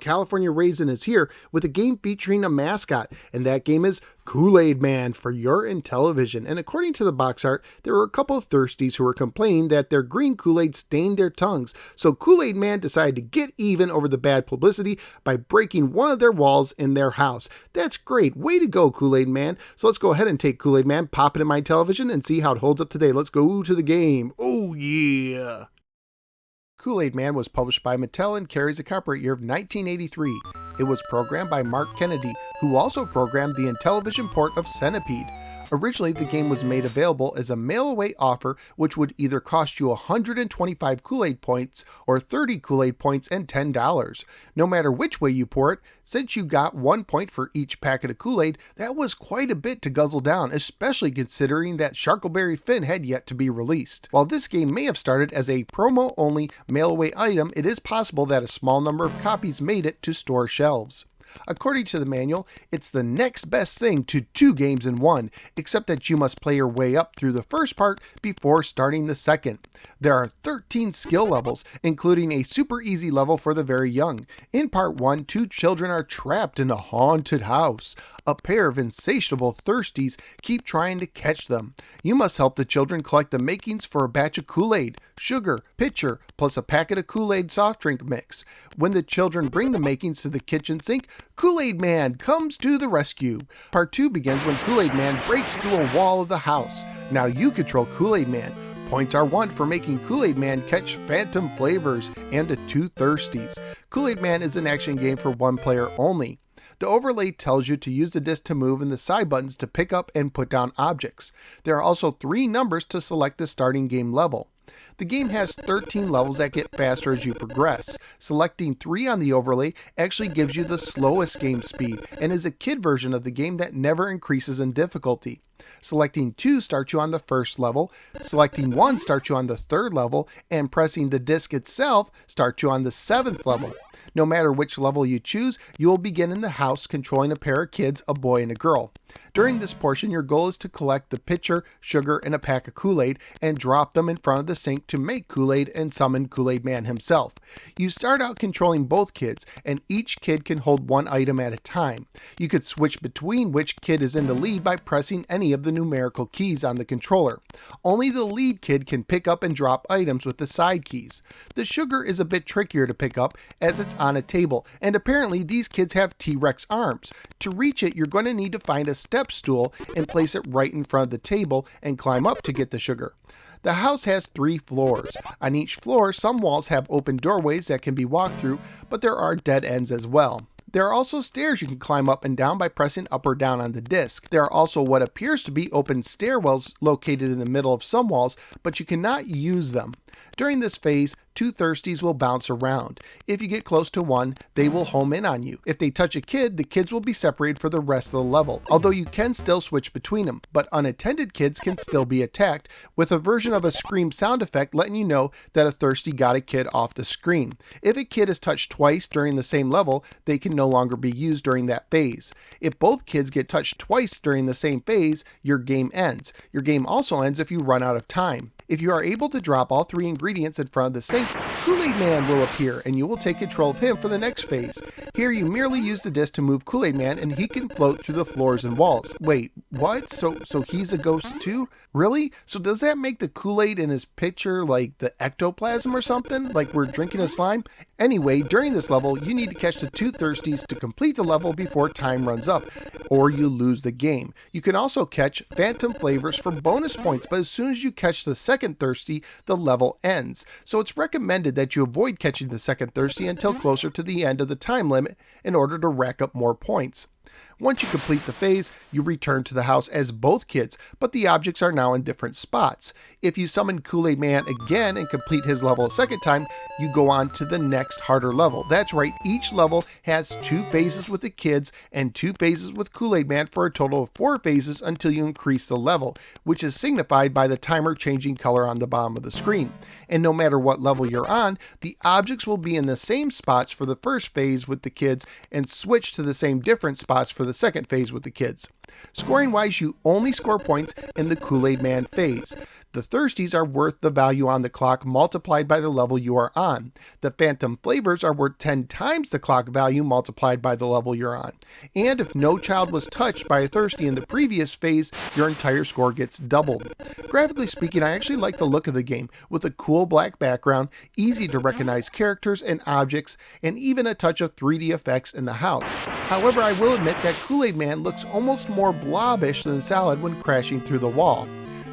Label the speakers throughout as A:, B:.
A: California Raisin is here with a game featuring a mascot, and that game is Kool-Aid Man for your Intellivision. And according to the box art, there were a couple of thirsties who were complaining that their green Kool-Aid stained their tongues. So Kool-Aid Man decided to get even over the bad publicity by breaking one of their walls in their house. That's great. Way to go, Kool-Aid Man. So let's go ahead and take Kool-Aid Man, pop it in my television, and see how it holds up today. Let's go to the game. Oh, yeah. Kool-Aid Man was published by Mattel and carries a copyright year of 1983. It was programmed by Mark Kennedy, who also programmed the Intellivision port of Centipede. Originally, the game was made available as a mail-away offer, which would either cost you 125 Kool-Aid points or 30 Kool-Aid points and $10. No matter which way you pour it, since you got 1 point for each packet of Kool-Aid, that was quite a bit to guzzle down, especially considering that Sharkleberry Finn had yet to be released. While this game may have started as a promo-only mail-away item, it is possible that a small number of copies made it to store shelves. According to the manual, it's the next best thing to 2 games in 1, except that you must play your way up through the first part before starting the second. There are 13 skill levels, including a super easy level for the very young. In part 1, 2 children are trapped in a haunted house. A pair of insatiable thirsties keep trying to catch them. You must help the children collect the makings for a batch of Kool-Aid, sugar, pitcher, plus a packet of Kool-Aid soft drink mix. When the children bring the makings to the kitchen sink, Kool-Aid Man comes to the rescue. Part 2 begins when Kool-Aid Man breaks through a wall of the house. Now you control Kool-Aid Man. Points are won for making Kool-Aid Man catch phantom flavors and to 2 thirsties. Kool-Aid Man is an action game for 1 player only. The overlay tells you to use the disc to move and the side buttons to pick up and put down objects. There are also 3 numbers to select the starting game level. The game has 13 levels that get faster as you progress. Selecting 3 on the overlay actually gives you the slowest game speed and is a kid version of the game that never increases in difficulty. Selecting 2 starts you on the first level, selecting 1 starts you on the 3rd level, and pressing the disc itself starts you on the 7th level. No matter which level you choose, you will begin in the house controlling a pair of kids, a boy and a girl. During this portion, your goal is to collect the pitcher, sugar, and a pack of Kool-Aid and drop them in front of the sink to make Kool-Aid and summon Kool-Aid Man himself. You start out controlling both kids, and each kid can hold 1 item at a time. You could switch between which kid is in the lead by pressing any of the numerical keys on the controller. Only the lead kid can pick up and drop items with the side keys. The sugar is a bit trickier to pick up as it's on a table, and apparently these kids have T-Rex arms. To reach it, you're going to need to find a step stool and place it right in front of the table and climb up to get the sugar. The house has 3 floors. On each floor, some walls have open doorways that can be walked through, but there are dead ends as well. There are also stairs you can climb up and down by pressing up or down on the disc. There are also what appears to be open stairwells located in the middle of some walls, but you cannot use them. During this phase, 2 thirsties will bounce around. If you get close to one, they will home in on you. If they touch a kid, the kids will be separated for the rest of the level, although you can still switch between them, but unattended kids can still be attacked, with a version of a scream sound effect letting you know that a thirsty got a kid off the screen. If a kid is touched twice during the same level, they can no longer be used during that phase. If both kids get touched twice during the same phase, your game ends. Your game also ends if you run out of time. If you are able to drop all 3 ingredients in front of the sink, Kool-Aid Man will appear and you will take control of him for the next phase. Here you merely use the disc to move Kool-Aid Man and he can float through the floors and walls. Wait, what? So he's a ghost too? Really? So does that make the Kool-Aid in his pitcher like the ectoplasm or something? Like we're drinking a slime? Anyway, during this level, you need to catch the 2 thirsties to complete the level before time runs up, or you lose the game. You can also catch phantom flavors for bonus points, but as soon as you catch the second thirsty, the level ends. So it's recommended that you avoid catching the second thirsty until closer to the end of the time limit in order to rack up more points. Once you complete the phase, you return to the house as both kids, but the objects are now in different spots. If you summon Kool-Aid Man again and complete his level a second time, you go on to the next harder level. That's right, each level has 2 phases with the kids and 2 phases with Kool-Aid Man for a total of 4 phases until you increase the level, which is signified by the timer changing color on the bottom of the screen. And no matter what level you're on, the objects will be in the same spots for the first phase with the kids and switch to the same different spots for the second phase with the kids. Scoring wise, you only score points in the Kool-Aid Man phase. The Thirsties are worth the value on the clock multiplied by the level you are on. The Phantom Flavors are worth 10 times the clock value multiplied by the level you're on. And if no child was touched by a Thirsty in the previous phase, your entire score gets doubled. Graphically speaking, I actually like the look of the game, with a cool black background, easy to recognize characters and objects, and even a touch of 3D effects in the house. However, I will admit that Kool-Aid Man looks almost more blobbish than Salad when crashing through the wall.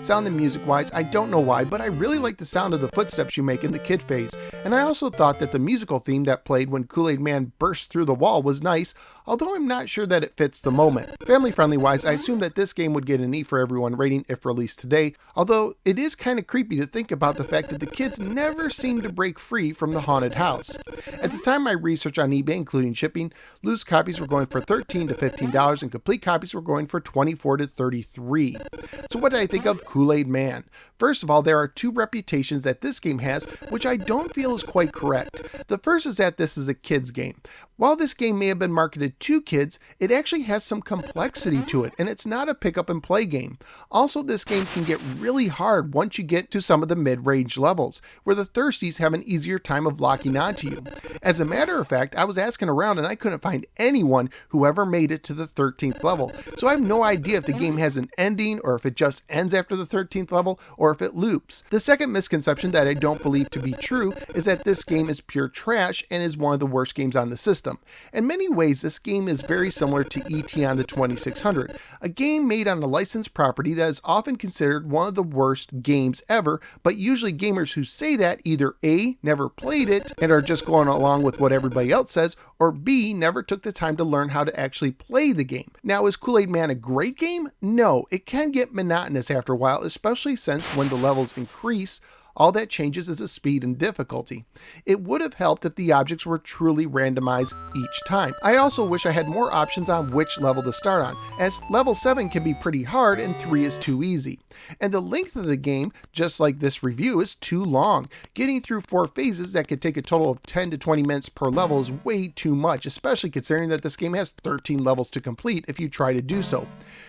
A: Sound and music wise, I don't know why, but I really like the sound of the footsteps you make in the kid phase, and I also thought that the musical theme that played when Kool-Aid Man burst through the wall was nice, although I'm not sure that it fits the moment. Family friendly wise, I assume that this game would get an E for everyone rating if released today, although it is kind of creepy to think about the fact that the kids never seem to break free from the haunted house. At the time of my research on eBay, including shipping, loose copies were going for $13 to $15 and complete copies were going for $24 to $33. So what did I think of Kool-Aid Man? First of all, there are two reputations that this game has, which I don't feel is quite correct. The first is that this is a kid's game. While this game may have been marketed to kids, it actually has some complexity to it, and it's not a pick up and play game. Also, this game can get really hard once you get to some of the mid-range levels, where the Thirsties have an easier time of locking onto you. As a matter of fact, I was asking around and I couldn't find anyone who ever made it to the 13th level, so I have no idea if the game has an ending, or if it just ends after the 13th level, or if it loops. The second misconception that I don't believe to be true is that this game is pure trash and is one of the worst games on the system. In many ways, this game is very similar to E.T. on the 2600, a game made on a licensed property that is often considered one of the worst games ever, but usually gamers who say that either A, never played it and are just going along with what everybody else says, or B, never took the time to learn how to actually play the game. Now, is Kool-Aid Man a great game? No, it can get monotonous after a while, especially since when the levels increase, all that changes is the speed and difficulty. It would have helped if the objects were truly randomized each time. I also wish I had more options on which level to start on, as level 7 can be pretty hard and 3 is too easy. And the length of the game, just like this review, is too long. Getting through 4 phases that could take a total of 10 to 20 minutes per level is way too much, especially considering that this game has 13 levels to complete if you try to do so.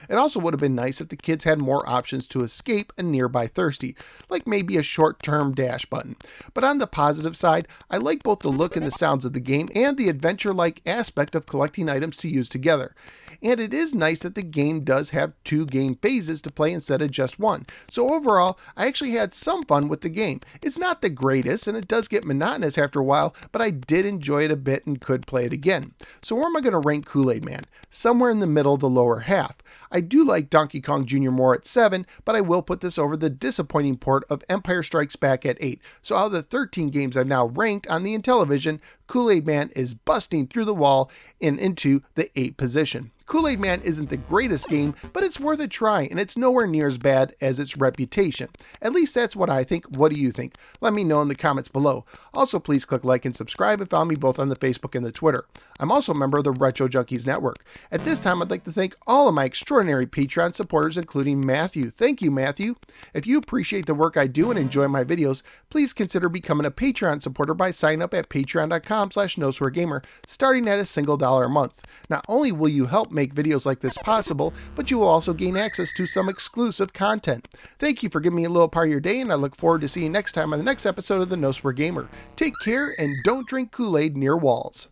A: It also would have been nice if the kids had more options to escape a nearby Thirsty, like maybe a short-term dash button. But on the positive side, I like both the look and the sounds of the game and the adventure-like aspect of collecting items to use together. And it is nice that the game does have 2 game phases to play instead of just 1. So overall, I actually had some fun with the game. It's not the greatest and it does get monotonous after a while, but I did enjoy it a bit and could play it again. So where am I going to rank Kool-Aid Man? Somewhere in the middle, the lower half. I do like Donkey Kong Jr. more at 7, but I will put this over the disappointing port of Empire Strikes Back at 8. So out of the 13 games I've now ranked on the Intellivision, Kool-Aid Man is busting through the wall and into the 8th position. Kool-Aid Man isn't the greatest game, but it's worth a try, and it's nowhere near as bad as its reputation. At least that's what I think. What do you think? Let me know in the comments below. Also, please click like and subscribe and follow me both on the Facebook and the Twitter. I'm also a member of the Retro Junkies Network. At this time, I'd like to thank all of my extraordinary Patreon supporters, including Matthew. Thank you, Matthew. If you appreciate the work I do and enjoy my videos, please consider becoming a Patreon supporter by signing up at patreon.com/NoSwearGamer, starting at $1 a month. Not only will you help make videos like this possible, but you will also gain access to some exclusive content. Thank you for giving me a little part of your day, and I look forward to seeing you next time on the next episode of the No Swear Gamer. Take care and don't drink Kool-Aid near walls.